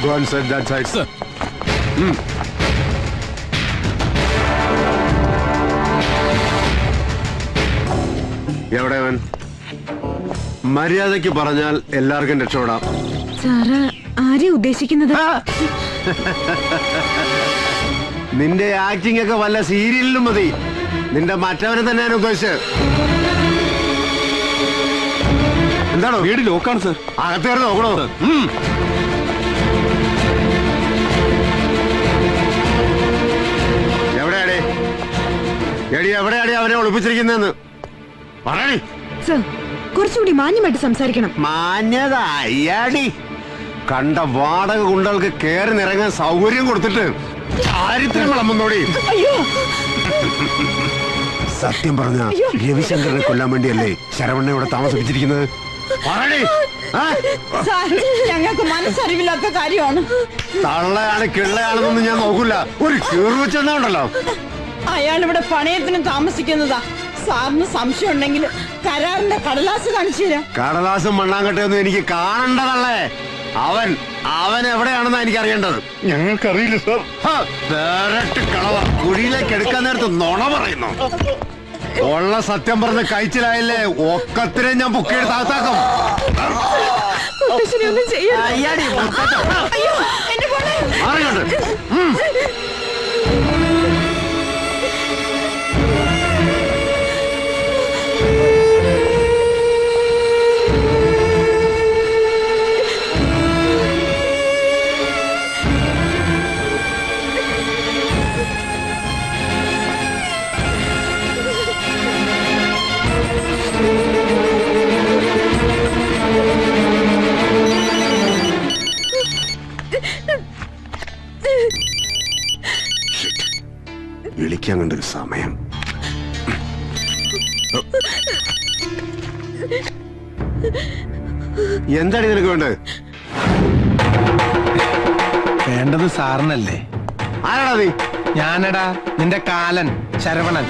Go and set that side. Sir. എവിടെ അവൻ? മര്യാദയ്ക്ക് പറഞ്ഞാൽ എല്ലാവർക്കും രക്ഷപ്പെടാം. സാറ് ആരെയാ ഉദ്ദേശിക്കുന്നത്? നിന്റെ ആക്ടിംഗ് ഒക്കെ വല്ല സീരിയലിലും മതി. നിന്റെ മറ്റവനെ തന്നെയാണ് ഉദ്ദേശിച്ചത്. എന്താണോ? വീട് ലോക്കാണ് സർ. അകത്ത് കയറി നോക്കണോ? എവിടെയാടേ എവിടെയാടേ അവനെ ഒളിപ്പിച്ചിരിക്കുന്നതെന്ന് പറയണേ. സർ, കുറച്ചുകൂടി മാന്യമായിട്ട് സംസാരിക്കണം. മാന്യത അയ്യാടി. കണ്ട വാടക ഗുണ്ടകൾക്ക് കയറി നിറങ്ങാൻ സൗകര്യം കൊടുത്തിട്ട് ചാരിത്രം വിളമ്പുന്നോടി. സത്യം പറഞ്ഞ രവിശങ്കറിനെ കൊല്ലാൻ വേണ്ടിയല്ലേ ശരവണ്ണ ഇവിടെ താമസിപ്പിച്ചിരിക്കുന്നത്? ഞങ്ങൾക്ക് മനസ്സറിവില്ലാത്ത കാര്യമാണ്. തള്ളയാണ് കിള്ളയാണെന്നൊന്നും ഞാൻ നോക്കൂല. ഒരു കീറി വെച്ചെന്നുണ്ടല്ലോ. അയാൾ ഇവിടെ പണയത്തിന് താമസിക്കുന്നതാ. സാറിന് സംശയം ഉണ്ടെങ്കിൽ കരാറിന്റെ കടലാസ് കാണിച്ചു തരാം. കടലാസും മണ്ണാങ്കട്ടയൊന്നും എനിക്ക് കാണണ്ടതല്ലേ. അവൻ എവിടെയാണെന്നാ എനിക്ക് അറിയേണ്ടത്. ഞങ്ങൾക്കറിയില്ല സർ. കളവ കുഴിയിലേക്ക് എടുക്കാൻ നേരത്ത് നുണ പറയുന്നു. ഉള്ള സത്യം പറഞ്ഞ് കഴിച്ചിലായില്ലേ ഒക്കത്തിനെ ഞാൻ പൊക്കിയെടുത്ത് അകത്താക്കും. വിളിക്കാൻ കണ്ടൊരു സമയം. എന്താണ് നിനക്ക് വേണ്ടത്? വേണ്ടത് സാറിനല്ലേ? ആരാടാ നീ? ഞാനടാ നിന്റെ കാലൻ ശരവണൻ.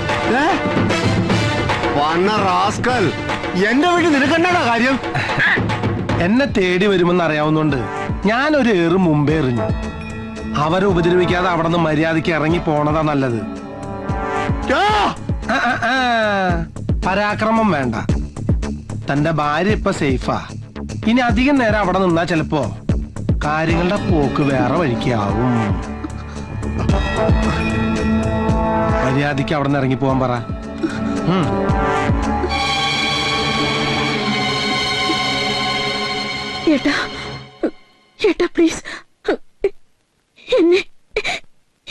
വന്ന റാസ്കൽ, എന്റെ വീട്ടിൽ നിനക്കെന്താടാ കാര്യം? എന്നെ തേടി വരുമെന്ന് അറിയാവുന്നോണ്ട് ഞാനൊരു ഏറ് മുമ്പേ എറിഞ്ഞു. അവരെ ഉപദ്രവിക്കാതെ അവിടെ നിന്ന് മര്യാദയ്ക്ക് ഇറങ്ങി പോണതാ നല്ലത്. പരാക്രമം വേണ്ട. തന്റെ ഭാര്യ ഇപ്പൊ സേഫാ. ഇനി അധികം നേരം അവിടെ നിന്നാ ചിലപ്പോ കാര്യങ്ങളുടെ പോക്ക് വേറെ വഴിക്കാവും. മര്യാദയ്ക്ക് അവിടെ നിന്ന് ഇറങ്ങി പോവാൻ പറ. ഏട്ടാ പ്ലീസ്,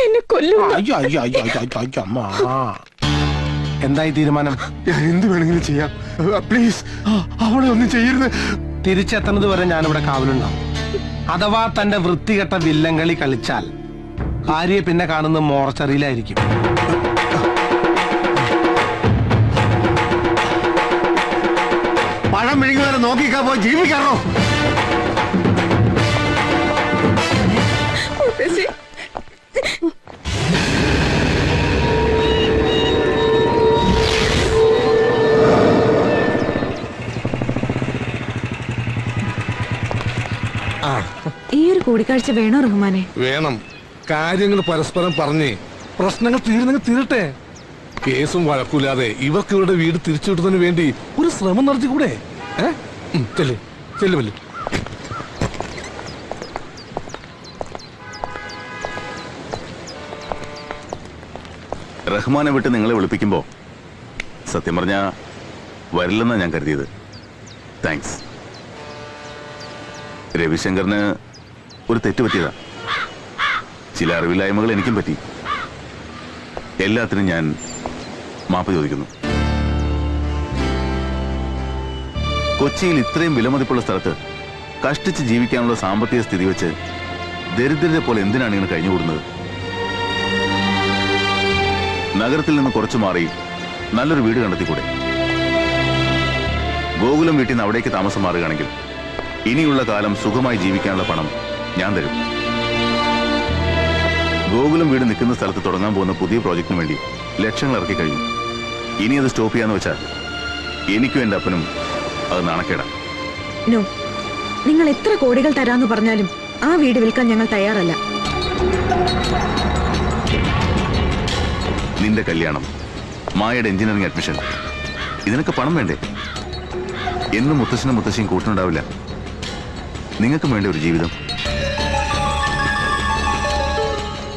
എന്നെ കൊല്ലു. എന്തായി തീരുമാനം? ഞാൻ എന്ത് വേണമെങ്കിലും ചെയ്യാം. പ്ലീസ് അവളെ ഒന്നും ചെയ്യരുത്. തിരിച്ചെത്തുന്നത് വരെ ഞാനിവിടെ കാവലുണ്ടാവും. അഥവാ തന്റെ വൃത്തികെട്ട വില്ലങ്കളി കളിച്ചാൽ ഭാര്യയെ പിന്നെ കാണുന്ന മോർച്ചറിയിലായിരിക്കും. പഴം വിഴുങ്ങുന്നവരെ നോക്കിക്കാ പോയി ജീവിക്കാറോ? ഈ ഒരു കൂടിക്കാഴ്ച വേണോ റഹ്മാനെ? വേണം. കാര്യങ്ങൾ പരസ്പരം പറഞ്ഞ് പ്രശ്നങ്ങൾ തീരട്ടെ. കേസും വഴക്കൂലാതെ ഇവർക്ക് ഇവരുടെ വീട് തിരിച്ചു കിട്ടുന്നതിന് വേണ്ടി ഒരു ശ്രമം നടത്തിക്കൂടെ? ചെല്ലു. റഹ്മാനെ വിട്ട് നിങ്ങളെ വിളിപ്പിക്കുമ്പോ സത്യം പറഞ്ഞാ വരില്ലെന്നാ ഞാൻ കരുതിയത്. താങ്ക്സ്. രവിശങ്കറിന് ഒരു തെറ്റ് പറ്റിയതാ. ചില അറിവില്ലായ്മകൾ എനിക്കും പറ്റി. എല്ലാത്തിനും ഞാൻ മാപ്പ് ചോദിക്കുന്നു. കൊച്ചിയിൽ ഇത്രയും വിലമതിപ്പുള്ള സ്ഥലത്ത് കഷ്ടിച്ച് ജീവിക്കാനുള്ള സാമ്പത്തിക സ്ഥിതി വെച്ച് ദരിദ്രരെ പോലെ എന്തിനാണ് ഇങ്ങനെ കഴിഞ്ഞുകൂടുന്നത്? നഗരത്തിൽ നിന്ന് കുറച്ചു മാറി നല്ലൊരു വീട് കണ്ടെത്തിക്കൂടെ? ഗോകുലം വീട്ടിൽ നിന്ന് അവിടേക്ക് താമസം മാറുകയാണെങ്കിൽ ഇനിയുള്ള കാലം സുഖമായി ജീവിക്കാനുള്ള പണം ഞാൻ തരും. ഗോകുലം വീട് നിൽക്കുന്ന സ്ഥലത്ത് തുടങ്ങാൻ പോകുന്ന പുതിയ പ്രോജക്റ്റിന് വേണ്ടി ലക്ഷങ്ങൾ ഇറക്കി കഴിഞ്ഞു. ഇനി അത് സ്റ്റോപ്പ് ചെയ്യാന്ന് വെച്ചാൽ എനിക്കും എന്റെ അപ്പനും അത് നാണക്കേടാ. നോ, നിങ്ങൾ എത്ര കോടികൾ തരാന്ന് പറഞ്ഞാലും ആ വീട് വിൽക്കാൻ ഞങ്ങൾ തയ്യാറല്ല. നിന്റെ കല്യാണം, മായയുടെ എഞ്ചിനീയറിംഗ് അഡ്മിഷൻ, ഇതിനൊക്കെ പണം വേണ്ടേ? എന്നും മുത്തശ്ശനും മുത്തശ്ശിയും കൂട്ടുന്നുണ്ടാവില്ല. നിങ്ങൾക്കും വേണ്ട ഒരു ജീവിതം.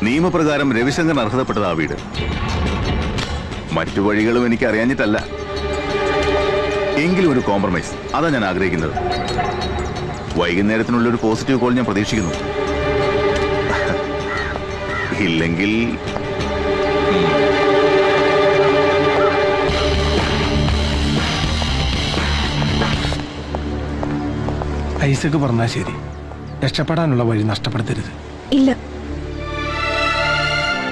നിയമപ്രകാരം രവിശങ്കർ അർഹതപ്പെട്ടത് ആ വീട്. മറ്റു വഴികളും എനിക്ക് അറിയാഞ്ഞിട്ടല്ല. എങ്കിലും ഒരു കോംപ്രമൈസ്, അതാ ഞാൻ ആഗ്രഹിക്കുന്നത്. വൈകുന്നേരത്തിനുള്ള ഒരു പോസിറ്റീവ് കോൾ ഞാൻ പ്രതീക്ഷിക്കുന്നു. ഇല്ലെങ്കിൽ ഐസക്ക് പറഞ്ഞാ ശരി, രക്ഷപ്പെടാനുള്ള വഴി നഷ്ടപ്പെടുത്തരുത്. ഇല്ല,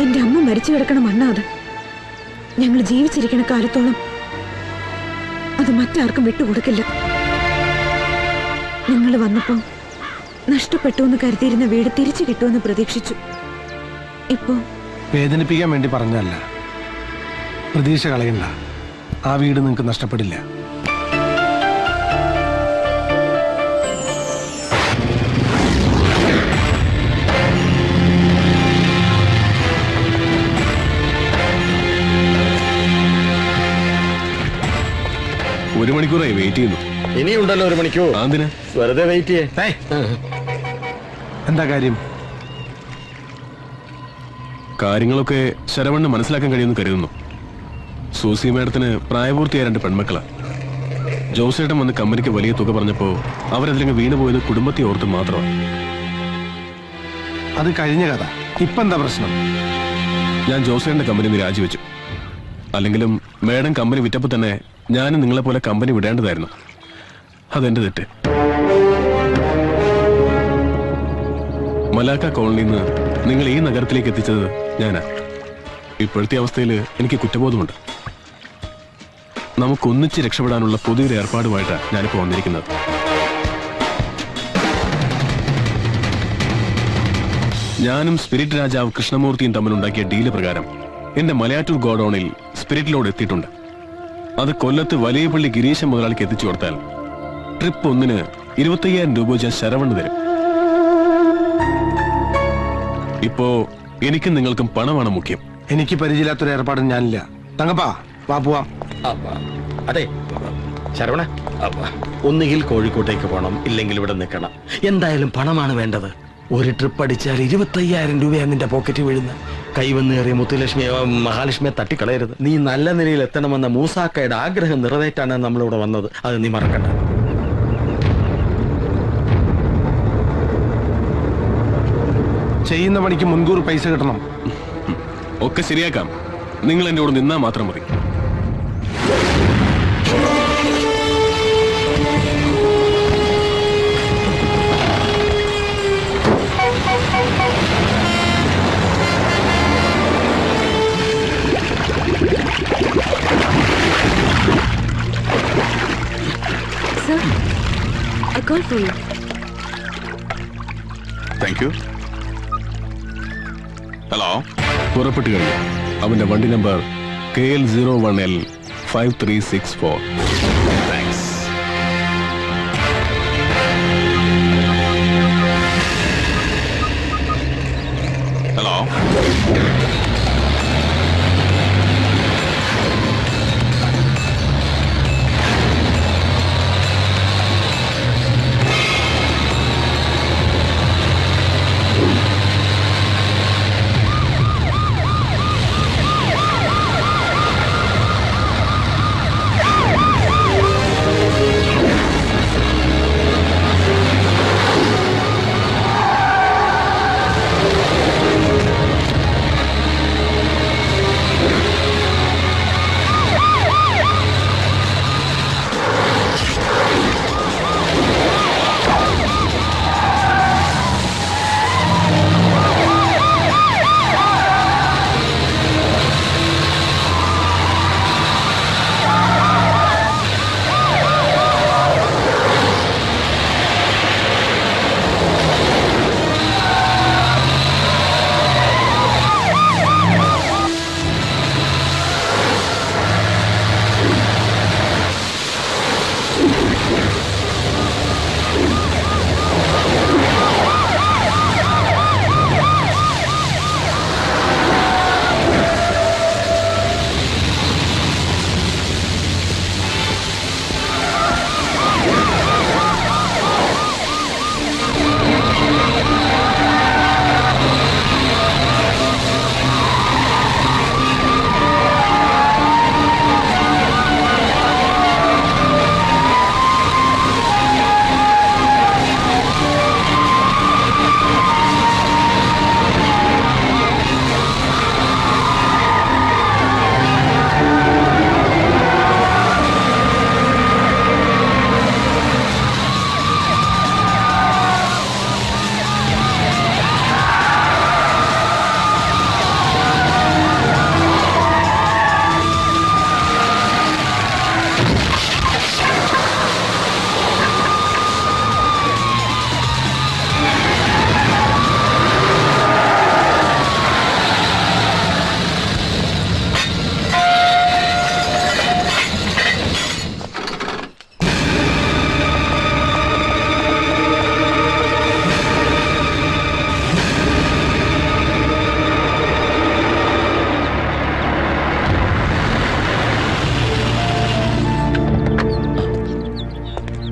എന്റെ അമ്മ മരിച്ചു കിടക്കണ മണ്ണാ അത്. ഞങ്ങൾ ജീവിച്ചിരിക്കണ കാലത്തോളം അത് മറ്റാർക്കും വിട്ടുകൊടുക്കില്ല. നിങ്ങൾ വന്നപ്പോ നഷ്ടപ്പെട്ടു എന്ന് കരുതിയിരുന്ന വീട് തിരിച്ചു കിട്ടുമെന്ന് പ്രതീക്ഷിച്ചു. ഇപ്പോ വേദനിപ്പിക്കാൻ വേണ്ടി പറഞ്ഞല്ല. പ്രതീക്ഷ കളയണ്ട, ആ വീട് നിങ്ങൾക്ക് നഷ്ടപ്പെടില്ല. ഒരു മണിക്കൂറായി വെയിറ്റ് ചെയ്യുന്നു. ഇനിയുണ്ടല്ലോ 1 മണിക്കൂർ. എന്തിനാ വെറുതെ വെയിറ്റ് ചെയ്യേ. എന്താ കാര്യം? കാര്യങ്ങളൊക്കെ ശരവണ്ണ് മനസ്സിലാക്കാൻ കഴിയുമെന്ന് കരുതുന്നു. സൂസി മാഡത്തിന് പ്രായപൂർത്തിയായ 2 പെൺമക്കളാ. ജോസേട്ടൻ വന്ന് കമ്പനിക്ക് വലിയ തുക പറഞ്ഞപ്പോ അവരതിലങ്ങ് വീണുപോയത് കുടുംബത്തെ ഓർത്ത് മാത്രമാണ്. അത് കഴിഞ്ഞ കഥ. ഇപ്പൊ എന്താ പ്രശ്നം? ഞാൻ ജോസേട്ടന്റെ കമ്പനി നിന്ന് രാജിവെച്ചു. അല്ലെങ്കിലും മേഡം കമ്പനി വിറ്റപ്പോ തന്നെ ഞാനും നിങ്ങളെപ്പോലെ കമ്പനി വിടേണ്ടതായിരുന്നു. അതെന്റെ തെറ്റ്. മലാക്ക കോളനിയിൽ നിന്ന് നിങ്ങൾ ഈ നഗരത്തിലേക്ക് എത്തിച്ചത് ഞാനാ. ഇപ്പോഴത്തെ അവസ്ഥയിൽ എനിക്ക് കുറ്റബോധമുണ്ട്. നമുക്കൊന്നിച്ച് രക്ഷപ്പെടാനുള്ള പുതിയൊരു ഏർപ്പാടുമായിട്ടാണ് ഞാനിപ്പോൾ വന്നിരിക്കുന്നത്. ഞാനും സ്പിരിറ്റ് രാജാവ് കൃഷ്ണമൂർത്തിയും തമ്മിലുണ്ടാക്കിയ ഡീല് പ്രകാരം എന്റെ മലയാറ്റൂർ ഗോഡൌണിൽ സ്പിരിറ്റ് ലോഡ് എത്തിയിട്ടുണ്ട്. അത് കൊല്ലത്ത് വലിയപള്ളി ഗിരീശൻ മുതലാളിക്ക് എത്തിച്ചു കൊടുത്താൽ ട്രിപ്പ് 1-ന് 25,000 രൂപ വെച്ച് ശരവണ്ണ് തരും. ഇപ്പോ എനിക്കും നിങ്ങൾക്കും പണമാണ് മുഖ്യം. എനിക്ക് പരിചയമില്ലാത്തൊരു ഏർപ്പാടും ഞാനില്ല. തങ്കപ്പാ, വാ പോവാം. അതെ ശരവണ, ഒന്നുകിൽ കോഴിക്കോട്ടേക്ക് പോകണം, ഇല്ലെങ്കിൽ ഇവിടെ നിൽക്കണം. എന്തായാലും പണമാണ് വേണ്ടത്. ഒരു ട്രിപ്പ് അടിച്ചാൽ 25,000 രൂപയാണ് നിന്റെ പോക്കറ്റ് വീഴുന്നത്. കൈവന്നേറിയ മുത്തുലക്ഷ്മിയെ മഹാലക്ഷ്മിയെ തട്ടിക്കളയരുത്. നീ നല്ല നിലയിൽ എത്തണമെന്ന മൂസാക്കയുടെ ആഗ്രഹം നിറവേറ്റാണ് നമ്മളിവിടെ വന്നത്. അത് നീ മറക്കണ്ട. ചെയ്യുന്ന പണിക്ക് മുൻകൂർ പൈസ കിട്ടണം. ഒക്കെ ശരിയാക്കാം. നിങ്ങൾ എന്റെ കൂടെ നിന്നാ മാത്രം മതി. Sir, I call for you. Thank you. Hello, പുറപ്പെട്ടു കഴിഞ്ഞു. അവന്റെ വണ്ടി നമ്പർ KL01L5364. താങ്ക്സ്. ഹലോ,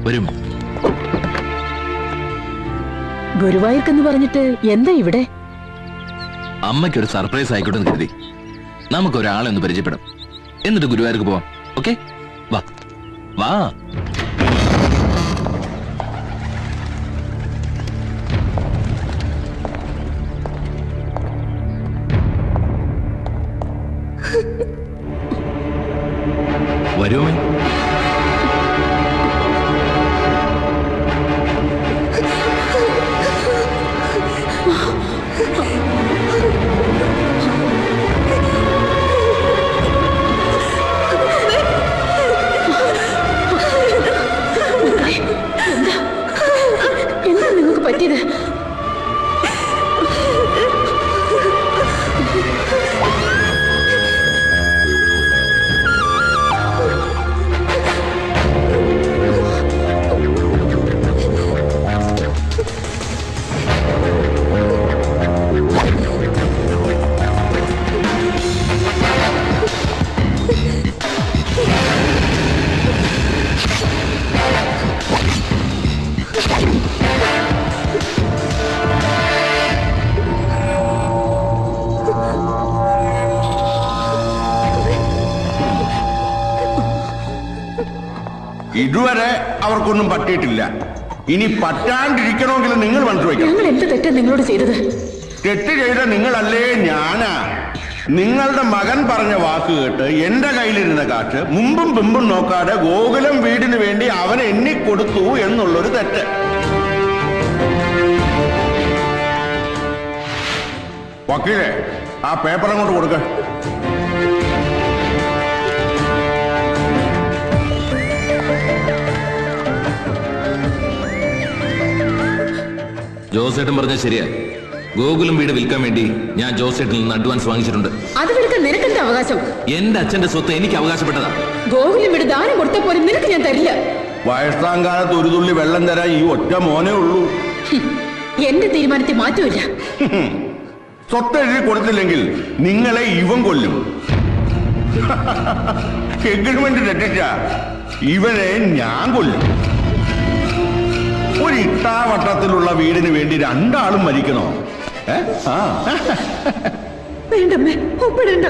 വരും. ഗുരുവായൂർക്കെന്ന് പറഞ്ഞിട്ട് എന്താ ഇവിടെ? അമ്മയ്ക്കൊരു സർപ്രൈസ് ആയിക്കോട്ടെ എന്ന് കരുതി. നമുക്കൊരാളെ ഒന്ന് പരിചയപ്പെടാം, എന്നിട്ട് ഗുരുവായൂർക്ക് പോവാം. ഓക്കെ, വാ വാ. വരുമേ. എന്താ നിങ്ങൾക്ക് പറ്റിയത്? ഇതുവരെ അവർക്കൊന്നും പറ്റിയിട്ടില്ല. ഇനി പറ്റാണ്ടിരിക്കണമെങ്കിൽ നിങ്ങൾ മനസ്സിലാക്കണം. ഞങ്ങൾ എന്ത് തെറ്റാ നിങ്ങളോട് ചെയ്തത്? തെറ്റ് ചെയ്ത നിങ്ങളല്ലേ ഞാനാ. നിങ്ങളുടെ മകൻ പറഞ്ഞ വാക്ക് കേട്ട് എന്റെ കയ്യിലിരുന്ന കാശ് മുമ്പും പിമ്പും നോക്കാതെ ഗോകുലം വീടിന് വേണ്ടി അവൻ എണ്ണിക്കൊടുത്തു എന്നുള്ളൊരു തെറ്റ്. വക്കീലെ, ആ പേപ്പർ അങ്ങോട്ട് കൊടുക്ക. ജോസേട്ടൻ പറഞ്ഞ ശരിയാ. ഗോകുലം വീട് വിൽക്കാൻ വേണ്ടി ഞാൻ ജോസേട്ടനിൽ നിന്ന് അഡ്വാൻസ് വാങ്ങിച്ചിട്ടുണ്ട്. അത് വിൽക്കാൻ നിനക്കെന്താ അവകാശം? എന്റെ അച്ഛന്റെ സ്വത്ത് എനിക്ക് അവകാശപ്പെട്ടതാ. ഗോകുലം വീട് ദാനം കൊടുത്ത പോലെ നിനക്ക് ഞാൻ തരില്ല. വയസ്സാം കാലത്ത് ഒരു തുള്ളി വെള്ളം തരാൻ ഈ ഒറ്റ മോനേ ഉള്ളൂ. എന്റെ തീരുമാനത്തിൽ മാറ്റമില്ല. സ്വത്ത് എഴുതി കൊടുത്തില്ലെങ്കിൽ നിങ്ങളെ ഇവൻ കൊല്ലും. എഗ്രിമെന്റ് തെറ്റിച്ച ഇവനെ ഞാൻ കൊല്ലും. ഒരു ഇട്ടാവട്ടത്തിലുള്ള വീടിന് വേണ്ടി രണ്ടാളും മരിക്കണോ? വേണ്ടമ്മേ, ഒപ്പിടണ്ട.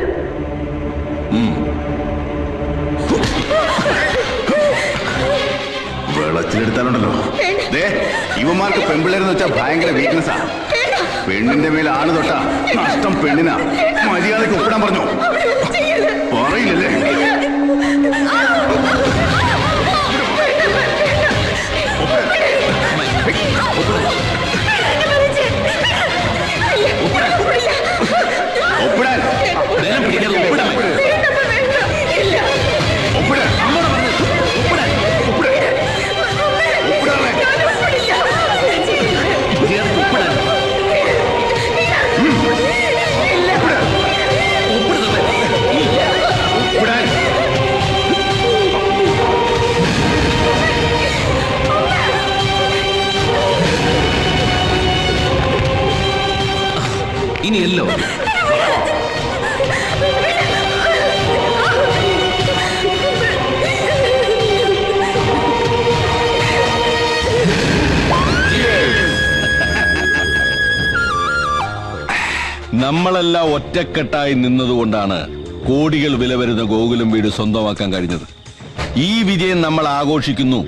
വെളച്ചിലെടുത്താലുണ്ടല്ലോ. ഇവന്മാർക്ക് പെൺപിള്ളേരെന്ന് വെച്ചാൽ ഭയങ്കര വീക്ക്നെസ്സാ. പെണ്ണിന്റെ മേൽ ആണ് തൊട്ടാ നഷ്ടം പെണ്ണിനാ. മര്യാദയ്ക്ക് ഒപ്പിടാൻ പറഞ്ഞോ? പറയില്ലല്ലേ? ഇനിയല്ലോ നമ്മളെല്ലാം ഒറ്റക്കെട്ടായി നിന്നതുകൊണ്ടാണ് കോടികൾ വില വരുന്ന ഗോകുലം വീട് സ്വന്തമാക്കാൻ കഴിഞ്ഞത്. ഈ വിജയം നമ്മൾ ആഘോഷിക്കുന്നു.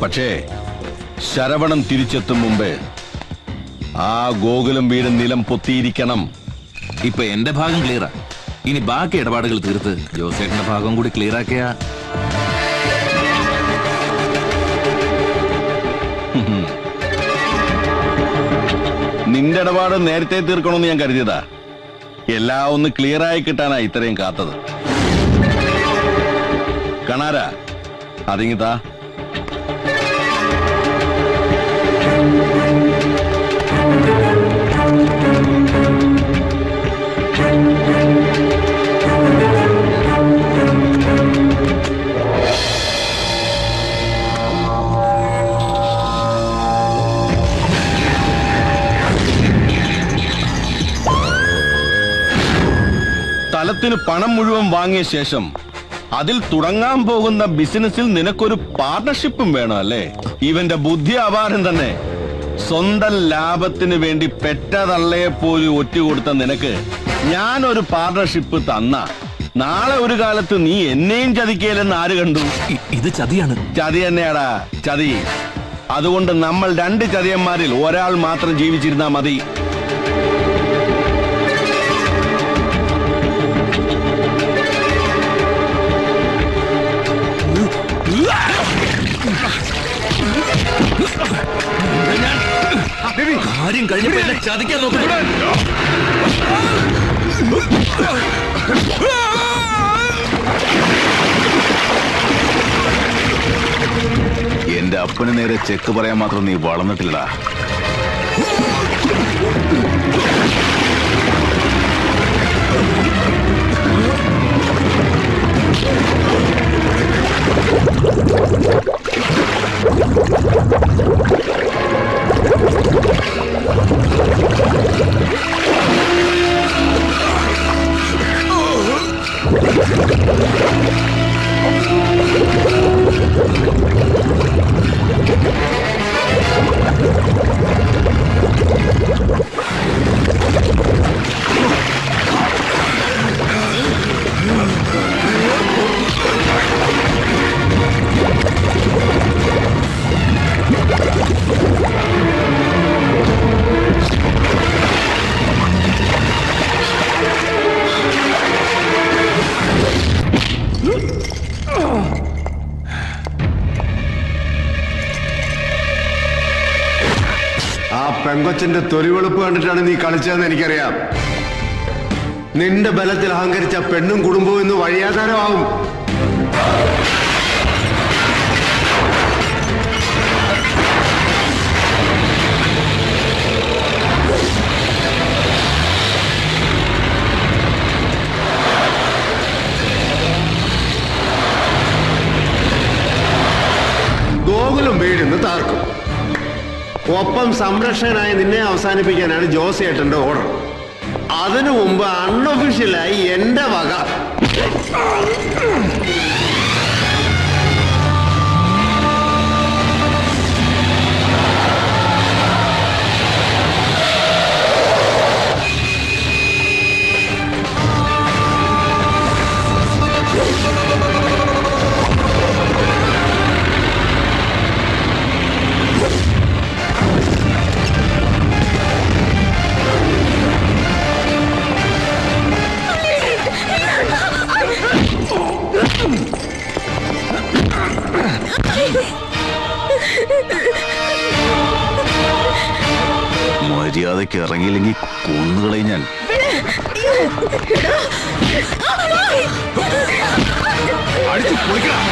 പക്ഷേ ശരവണൻ തിരിച്ചെത്തും മുമ്പേ ആ ഗോകുലം വീട് നിലം പൊത്തിയിരിക്കണം. ഇപ്പൊ എന്റെ ഭാഗം ക്ലിയറാ. ഇനി ബാക്കി ഇടപാടുകൾ തീർത്ത് ജോസേട്ടന്റെ ഭാഗം കൂടി ക്ലിയർ ആക്കിയാ നിന്റെ ഇടപാട് നേരത്തെ തീർക്കണമെന്ന് ഞാൻ കരുതിയതാ. എല്ലാം ഒന്ന് ക്ലിയറായി കിട്ടാനാ ഇത്രയും കാത്തത്. കണാരാ, അതിങ്ങിതാ. സ്ഥലത്തിന് പണം മുഴുവൻ വാങ്ങിയ ശേഷം അതിൽ തുടങ്ങാൻ പോകുന്ന ബിസിനസ്സിൽ നിനക്കൊരു പാർട്ണർഷിപ്പും വേണം അല്ലേ? ഇവന്റെ ബുദ്ധി അപാരം തന്നെ. സ്വന്തം ലാഭത്തിന് വേണ്ടി പെറ്റതള്ളയെ പോലും ഒറ്റുകൊടുത്ത നിനക്ക് ഞാനൊരു പാർട്ണർഷിപ്പ് തന്ന നാളെ ഒരു കാലത്ത് നീ എന്നെയും ചതിക്കേലെന്ന് ആര് കണ്ടു? ഇത് ചതിയാണ്. ചതി തന്നെയാടാ, ചതി. അതുകൊണ്ട് നമ്മൾ 2 ചതിയന്മാരിൽ ഒരാൾ മാത്രം ജീവിച്ചിരുന്നാ മതി. കാര്യം കഴിഞ്ഞപ്പോ എന്നെ ചതിക്കാൻ നോക്കുന്നു. എന്റെ അപ്പന് നേരെ ചെക്ക് പറയാൻ മാത്രം നീ വളർന്നിട്ടില്ലടാ. ആ പെങ്കൊച്ചന്റെ തൊലിവെളുപ്പ് കണ്ടിട്ടാണ് നീ കളിച്ചതെന്ന് എനിക്കറിയാം. നിന്റെ ബലത്തിൽ അഹങ്കരിച്ച പെണ്ണും കുടുംബവും ഇന്ന് വഴിയാധാരമാവും. ഗോകുലം വീടിന്ന് താർക്കും. ഒപ്പം സംരക്ഷകനായി നിന്നെ അവസാനിപ്പിക്കാനാണ് ജോസേട്ടന്റെ ഓർഡർ. അതിനു മുമ്പ് അൺഒഫീഷ്യലായി എന്റെ വക മര്യാദയ്ക്ക് ഇറങ്ങിയില്ലെങ്കിൽ കൊന്നുകളയും ഞാൻ. അടിച്ചു പൊളിക്കണം.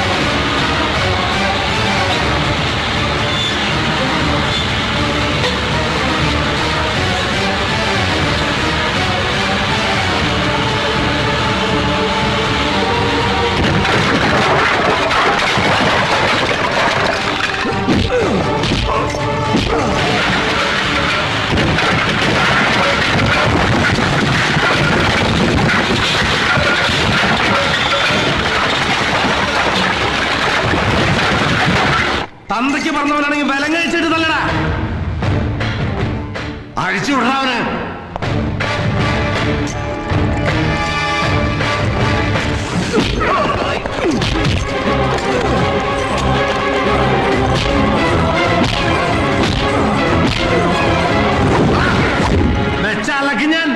തന്തയ്ക്ക് പറഞ്ഞവനാണെങ്കിൽ ബലം കഴിച്ചിട്ട് തല്ലടാ. അഴിച്ചു വിടാവന്. വെച്ചാലക്ക് ഞാൻ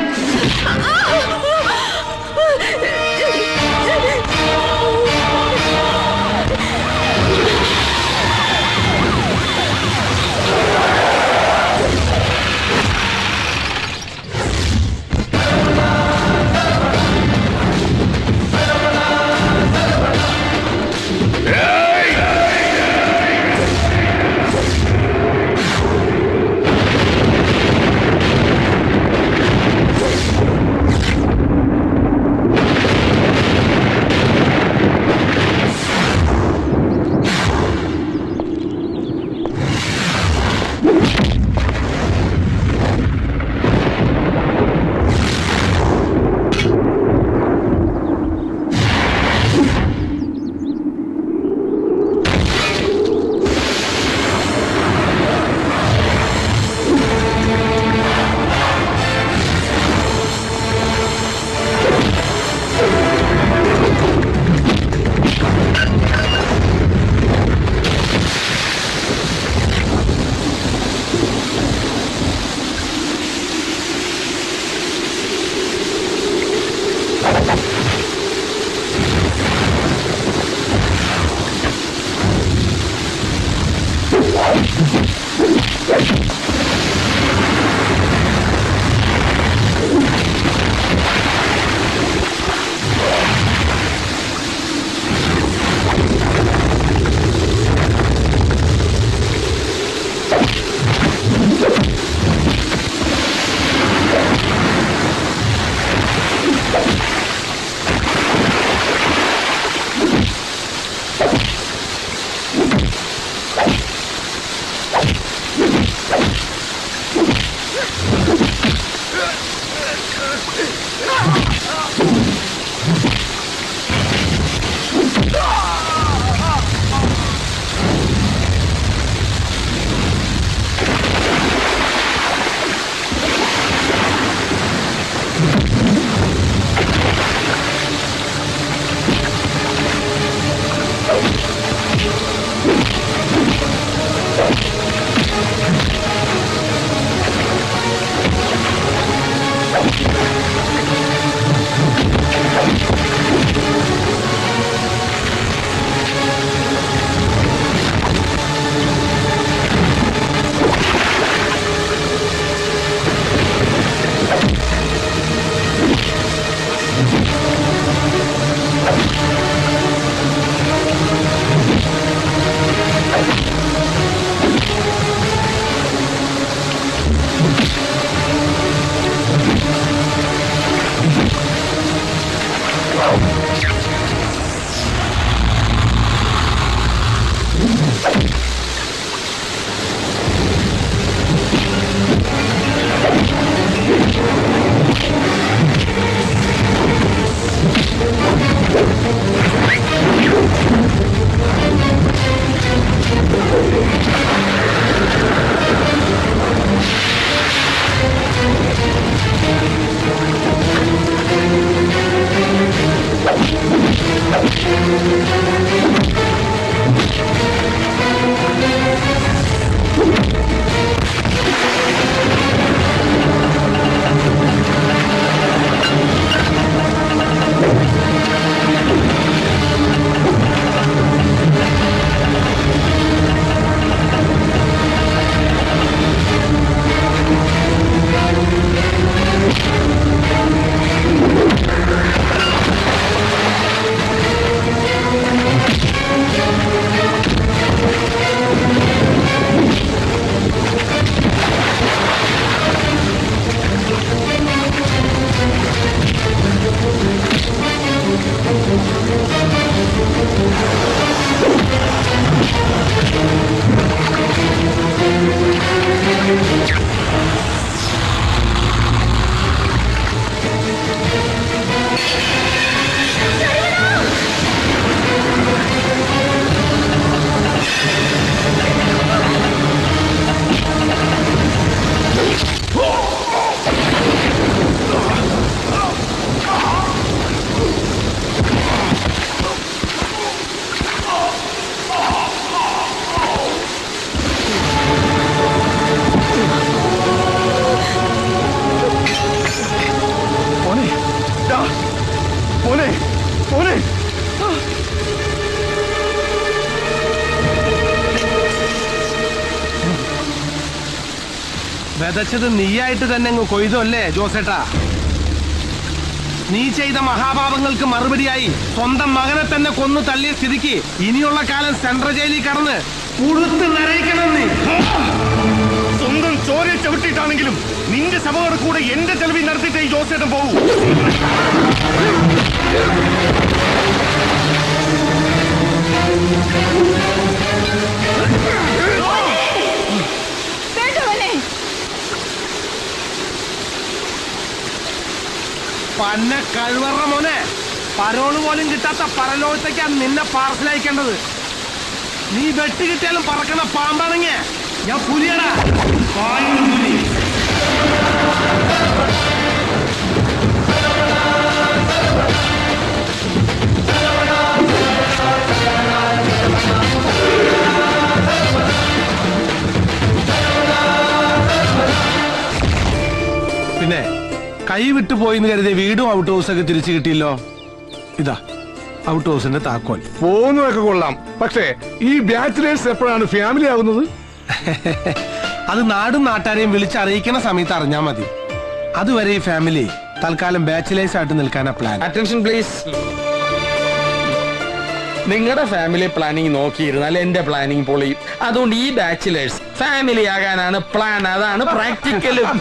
വിതച്ചത് നീയായിട്ട് തന്നെ അങ്ങ് കൊയ്തല്ലേ ജോസേട്ടാ? നീ ചെയ്ത മഹാപാപങ്ങൾക്ക് മറുപടിയായി സ്വന്തം മകനെ തന്നെ കൊന്നു തള്ളിയ സ്ഥിതിക്ക് ഇനിയുള്ള കാലം സെൻട്രൽ ജയിലിൽ കടന്ന് പുഴുത്ത് നരയിക്കണം നീ. സ്വന്തം ചോരയെ ചവിട്ടിയിട്ടാണെങ്കിലും നിന്റെ സഭയുടെ കൂടെ എന്റെ ചെലവിൽ നടത്തിയിട്ട് ഈ ജോസേട്ടൻ പോകൂ. പന്ന കഴിവറ മോനെ, പരോള് പോലും കിട്ടാത്ത പരലോകത്തേക്കാണ് നിന്നെ പാർസൽ അയക്കേണ്ടത്. നീ വെട്ട് കിട്ടിയാലും പറക്കണ പാമ്പാണെങ്കിൽ ഞാൻ പുലിയടാ. പുലി പിന്നെ കൈ വിട്ടു പോയിന്ന് കരുതി വീടും ഔട്ട് ഹൗസൊക്കെ തിരിച്ചു കിട്ടിയല്ലോ. ഇതാ ഔട്ട് ഹൗസിന്റെ താക്കോൽ. പോകുന്നതൊക്കെ കൊള്ളാം, പക്ഷേ ഈ ബാച്ചിലേഴ്സ് എപ്പോഴാണ് ഫാമിലി ആവുന്നത്? അത് നാടും നാട്ടാരെയും വിളിച്ചറിയിക്കണ സമയത്ത് അറിഞ്ഞാൽ മതി. അതുവരെ ഈ ഫാമിലി തൽക്കാലം ബാച്ചിലേഴ്സ് ആയിട്ട് നിൽക്കാനാ പ്ലാൻ. Attention please. നിങ്ങളുടെ ഫാമിലി പ്ലാനിങ് നോക്കിയിരുന്നാൽ എന്റെ പ്ലാനിങ് പൊളിയും. അതുകൊണ്ട് ഈ ബാച്ചിലേഴ്സ് ഫാമിലി ആകാനാണ് പ്ലാൻ. അതാണ് പ്രാക്ടിക്കലും.